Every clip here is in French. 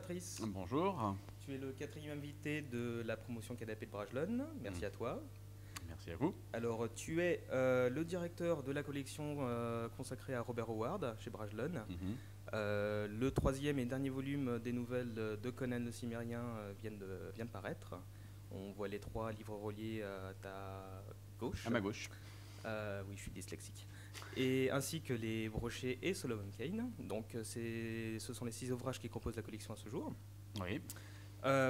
Patrice, Bonjour, tu es le quatrième invité de la promotion Canapé de Bragelonne, merci à toi. merci à vous. Alors tu es le directeur de la collection consacrée à Robert Howard chez Bragelonne. Mhm. Le troisième et dernier volume des nouvelles de Conan le Cimérien vient de paraître. On voit les trois livres reliés à ta À gauche. ma gauche. Oui, je suis dyslexique. Et ainsi que les Brochets et Solomon Kane. Donc ce sont les six ouvrages qui composent la collection à ce jour. Oui,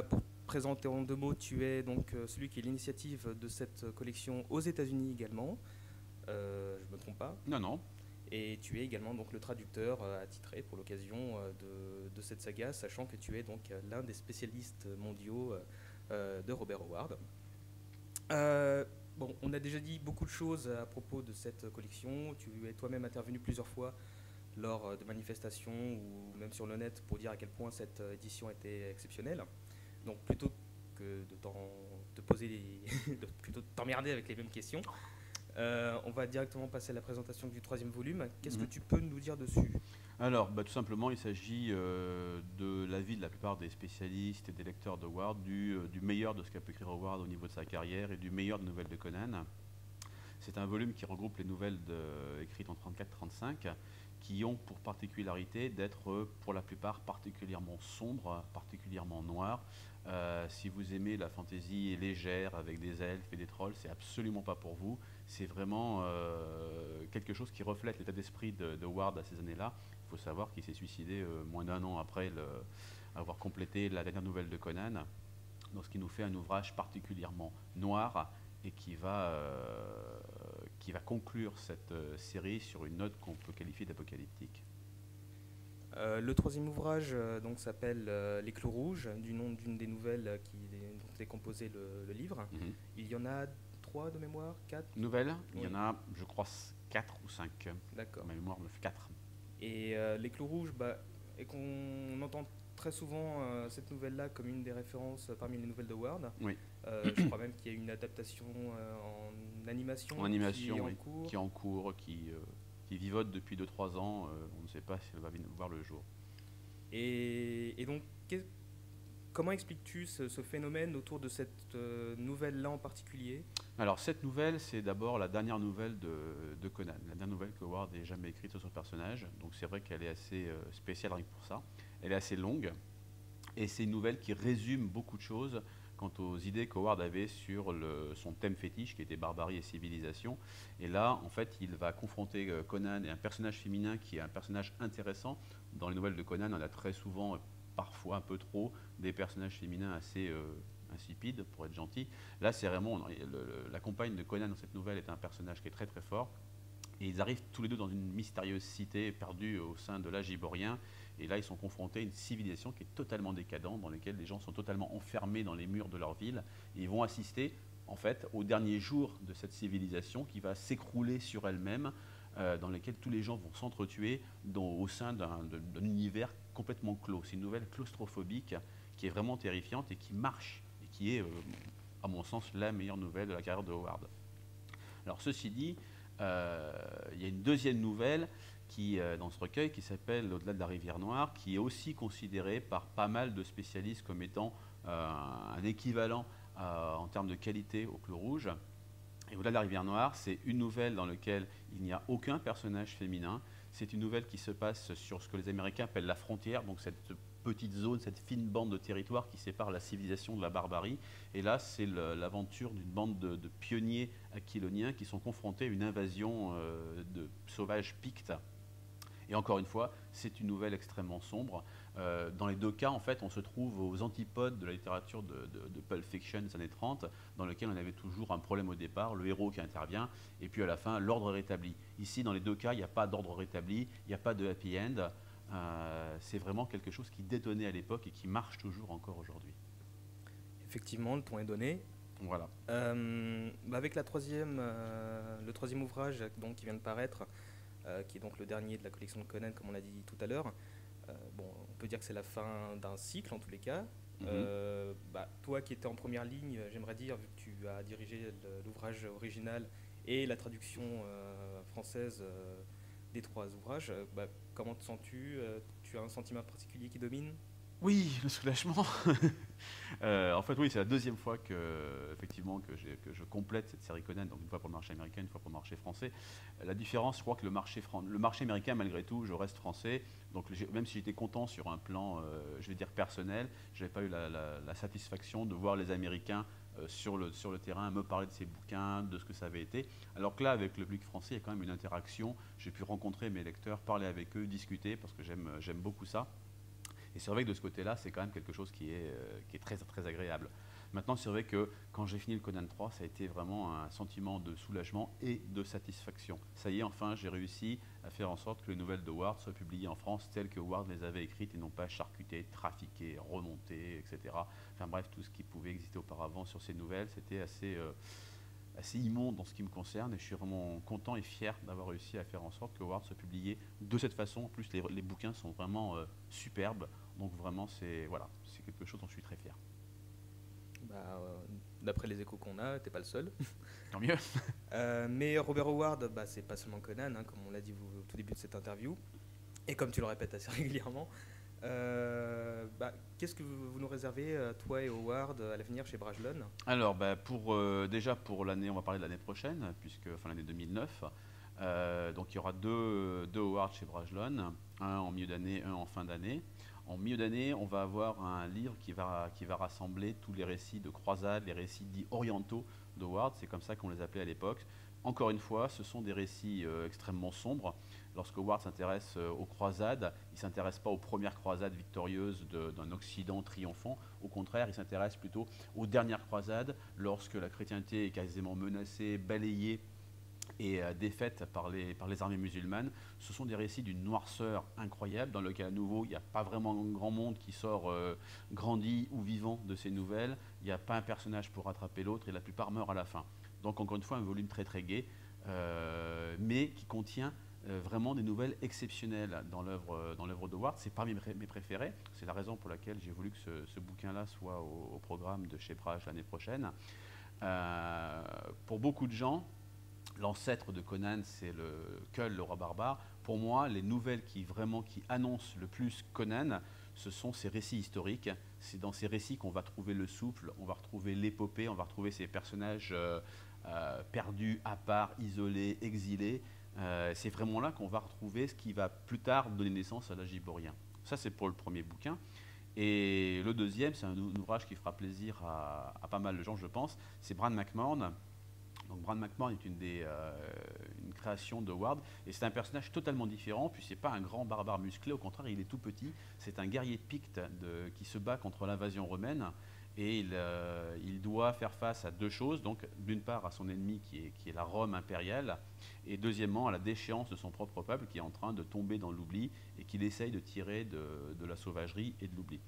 Pour te présenter en deux mots, tu es donc celui qui est l'initiative de cette collection aux États-Unis également. Je ne me trompe pas. non, non. Et tu es également donc le traducteur attitré pour l'occasion de cette saga, sachant que tu es donc l'un des spécialistes mondiaux de Robert Howard. Euh, bon, on a déjà dit beaucoup de choses à propos de cette collection. Tu es toi-même intervenu plusieurs fois lors de manifestations ou même sur le net pour dire à quel point cette édition était exceptionnelle. Donc plutôt que de poser plutôt de t'emmerder avec les mêmes questions, on va directement passer à la présentation du troisième volume. Qu'est-ce que Mhm. tu peux nous dire dessus? Alors, tout simplement, il s'agit de l'avis de la plupart des spécialistes et des lecteurs de Howard, du meilleur de ce qu'a pu écrire Howard au niveau de sa carrière et du meilleur des nouvelles de Conan. C'est un volume qui regroupe les nouvelles écrites en 34-35 qui ont pour particularité d'être pour la plupart particulièrement sombres, particulièrement noires. Si vous aimez la fantaisie légère avec des elfes et des trolls, c'est absolument pas pour vous. C'est vraiment quelque chose qui reflète l'état d'esprit de Ward à ces années-là. Il faut savoir qu'il s'est suicidé moins d'un an après avoir complété la dernière nouvelle de Conan, donc ce qui nous fait un ouvrage particulièrement noir et qui va conclure cette série sur une note qu'on peut qualifier d'apocalyptique. Le troisième ouvrage donc s'appelle Les Clous Rouges, du nom d'une des nouvelles dont est composé le livre. Mhm. Il y en a trois de mémoire, quatre. Nouvelle, il y Oui, en a, je crois, 4 ou 5. d'accord. Ma mémoire me fait 4. Et Les Clous Rouges, et qu'on entend très souvent cette nouvelle-là comme une des références parmi les nouvelles de Ward. Oui, Je crois même qu'il y a une adaptation en animation en qui est animation, en oui, cours. qui est en cours, qui vivote depuis 2 3 ans. On ne sait pas si elle va voir le jour. Et donc, comment expliques-tu ce phénomène autour de cette nouvelle-là en particulier? Alors, cette nouvelle, c'est d'abord la dernière nouvelle de Conan, la dernière nouvelle que Howard ait jamais écrite sur son personnage. Donc, c'est vrai qu'elle est assez spéciale rien que pour ça. Elle est assez longue. Et c'est une nouvelle qui résume beaucoup de choses quant aux idées qu'Howard avait sur son thème fétiche qui était barbarie et civilisation. Et là, en fait, il va confronter Conan et un personnage féminin qui est un personnage intéressant. Dans les nouvelles de Conan, on a très souvent, parfois un peu trop, des personnages féminins assez insipides, pour être gentil. Là, c'est vraiment, la compagne de Conan dans cette nouvelle est un personnage qui est très très fort. Et ils arrivent tous les deux dans une mystérieuse cité perdue au sein de l'âge ivorien. Et là, ils sont confrontés à une civilisation qui est totalement décadente, dans laquelle les gens sont totalement enfermés dans les murs de leur ville. Et ils vont assister, en fait, au dernier jour de cette civilisation qui va s'écrouler sur elle-même, dans lequel tous les gens vont s'entretuer au sein d'un univers complètement clos. C'est une nouvelle claustrophobique qui est vraiment terrifiante et qui marche, et qui est, à mon sens, la meilleure nouvelle de la carrière de Howard. Alors, ceci dit, il y a une deuxième nouvelle dans ce recueil qui s'appelle Au-delà de la rivière Noire, qui est aussi considérée par pas mal de spécialistes comme étant un équivalent en termes de qualité au Clos Rouge. Et Au-delà de la rivière Noire, c'est une nouvelle dans laquelle il n'y a aucun personnage féminin. C'est une nouvelle qui se passe sur ce que les Américains appellent la frontière, donc cette petite zone, cette fine bande de territoire qui sépare la civilisation de la barbarie. Et là, c'est l'aventure d'une bande de pionniers aquiloniens qui sont confrontés à une invasion de sauvages pictes. Et encore une fois, c'est une nouvelle extrêmement sombre. Dans les deux cas, en fait, on se trouve aux antipodes de la littérature de Pulp Fiction des années 30, dans lequel on avait toujours un problème au départ, le héros qui intervient, et puis à la fin, l'ordre rétabli. Ici, dans les deux cas, il n'y a pas d'ordre rétabli, il n'y a pas de happy end. C'est vraiment quelque chose qui détonnait à l'époque et qui marche toujours encore aujourd'hui. Effectivement, le ton est donné. Voilà. Avec le troisième ouvrage donc, qui vient de paraître, qui est donc le dernier de la collection de Conan, comme on l'a dit tout à l'heure, on peut dire que c'est la fin d'un cycle en tous les cas. Mhm. Toi qui étais en première ligne, j'aimerais dire, vu que tu as dirigé l'ouvrage original et la traduction française des trois ouvrages, comment te sens-tu? Tu as un sentiment particulier qui domine? Oui, le soulagement. En fait, oui, c'est la deuxième fois effectivement, que je complète cette série Conan, donc une fois pour le marché américain, une fois pour le marché français. La différence, je crois que le marché américain, malgré tout, je reste français, donc même si j'étais content sur un plan, je vais dire personnel, je n'avais pas eu la satisfaction de voir les Américains sur le terrain me parler de ces bouquins, de ce que ça avait été. Alors que là, avec le public français, il y a quand même une interaction. J'ai pu rencontrer mes lecteurs, parler avec eux, discuter, parce que j'aime beaucoup ça. Et c'est vrai que de ce côté-là, c'est quand même quelque chose qui est très, très agréable. Maintenant, c'est vrai que quand j'ai fini le Conan 3, ça a été vraiment un sentiment de soulagement et de satisfaction. Ça y est, enfin, j'ai réussi à faire en sorte que les nouvelles de Ward soient publiées en France telles que Ward les avait écrites et non pas charcutées, trafiquées, remontées, etc. Enfin bref, tout ce qui pouvait exister auparavant sur ces nouvelles, c'était assez immonde en ce qui me concerne, et je suis vraiment content et fier d'avoir réussi à faire en sorte que Ward soit publié de cette façon. En plus, les bouquins sont vraiment superbes, donc vraiment, c'est quelque chose dont je suis très fier. Bah, d'après les échos qu'on a, t'es pas le seul. Tant mieux. Mais Robert Howard, bah, c'est pas seulement Conan, hein, comme on l'a dit au tout début de cette interview, et comme tu le répètes assez régulièrement. Bah, qu'est-ce que vous nous réservez, toi et Howard, à l'avenir chez Brajlon? Alors, bah, déjà pour l'année, on va parler de l'année prochaine, enfin l'année 2009. Donc il y aura deux awards chez Brajlon, un en milieu d'année, un en fin d'année. En milieu d'année, on va avoir un livre qui va rassembler tous les récits de croisade, les récits dits orientaux de Howard, c'est comme ça qu'on les appelait à l'époque. Encore une fois, ce sont des récits extrêmement sombres. Lorsque Howard s'intéresse aux croisades, il ne s'intéresse pas aux premières croisades victorieuses d'un Occident triomphant. Au contraire, il s'intéresse plutôt aux dernières croisades, lorsque la chrétienté est quasiment menacée, balayée et défaite par les armées musulmanes. Ce sont des récits d'une noirceur incroyable, dans lequel à nouveau il n'y a pas vraiment grand monde qui sort grandi ou vivant de ces nouvelles. Il n'y a pas un personnage pour rattraper l'autre, et la plupart meurent à la fin. Donc encore une fois, un volume très très gai, mais qui contient vraiment des nouvelles exceptionnelles dans l'œuvre de Howard. C'est parmi mes préférés. C'est la raison pour laquelle j'ai voulu que ce bouquin-là soit au programme de chez Braj l'année prochaine. Pour beaucoup de gens, l'ancêtre de Conan, c'est Kull, le roi barbare. Pour moi, les nouvelles qui annoncent le plus Conan, ce sont ces récits historiques. C'est dans ces récits qu'on va trouver le souffle, on va retrouver l'épopée, on va retrouver ces personnages perdus, à part, isolés, exilés. C'est vraiment là qu'on va retrouver ce qui va plus tard donner naissance à l'âge ivoirien. Ça, c'est pour le premier bouquin. Et le deuxième, c'est un ouvrage qui fera plaisir à pas mal de gens, je pense. C'est Bran Mak Morn. Donc Bran Mak Morn est une création de Howard, et c'est un personnage totalement différent, puis c'est pas un grand barbare musclé, au contraire il est tout petit, c'est un guerrier picte qui se bat contre l'invasion romaine, et il doit faire face à deux choses, donc d'une part à son ennemi qui est la Rome impériale, et deuxièmement à la déchéance de son propre peuple qui est en train de tomber dans l'oubli, et qu'il essaye de tirer de la sauvagerie et de l'oubli.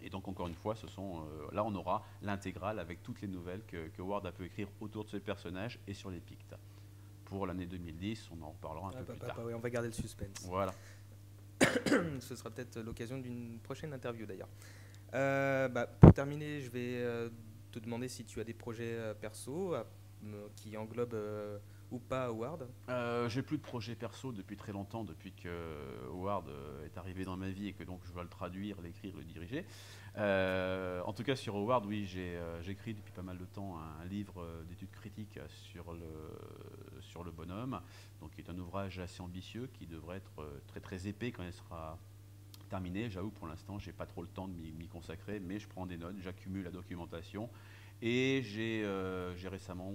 Et donc, encore une fois, là, on aura l'intégrale avec toutes les nouvelles que Howard a pu écrire autour de ce personnage et sur les Pictes. Pour l'année 2010, on en reparlera un peu plus tard. Oui, on va garder le suspense. Voilà. Ce sera peut-être l'occasion d'une prochaine interview, d'ailleurs. Pour terminer, je vais te demander si tu as des projets perso qui englobent ou pas Howard. J'ai plus de projet perso depuis très longtemps, depuis que Howard est arrivé dans ma vie et que donc je dois le traduire, l'écrire, le diriger. En tout cas sur Howard, oui, j'écris depuis pas mal de temps un livre d'études critiques sur le bonhomme, donc qui est un ouvrage assez ambitieux qui devrait être très très épais quand il sera terminé. J'avoue, pour l'instant, j'ai pas trop le temps de m'y consacrer, mais je prends des notes, j'accumule la documentation. Et j'ai récemment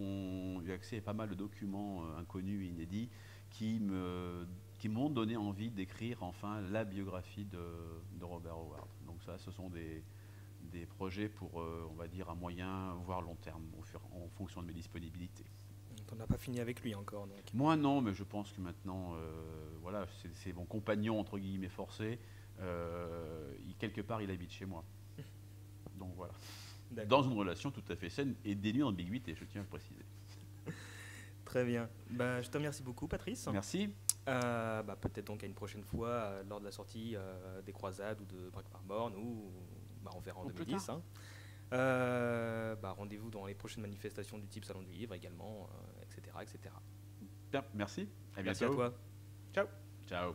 eu accès à pas mal de documents inconnus et inédits qui m'ont donné envie d'écrire enfin la biographie de Robert Howard. Donc ça, ce sont des projets pour, on va dire, à moyen, voire long terme, en fonction de mes disponibilités. On n'a pas fini avec lui encore. Donc. Moi non, mais je pense que maintenant, voilà, c'est mon compagnon, entre guillemets, forcé. Quelque part, il habite chez moi. Donc voilà. Dans une relation tout à fait saine et dénuée d'ambiguïté, je tiens à le préciser. Très bien. Je te remercie beaucoup, Patrice. Merci. Peut-être donc à une prochaine fois, lors de la sortie des Croisades ou de Bran Mak Morn, ou on verra en 2010. Hein. Rendez-vous dans les prochaines manifestations du type Salon du Livre également, etc. Bien, merci. Merci à toi. Ciao. Ciao.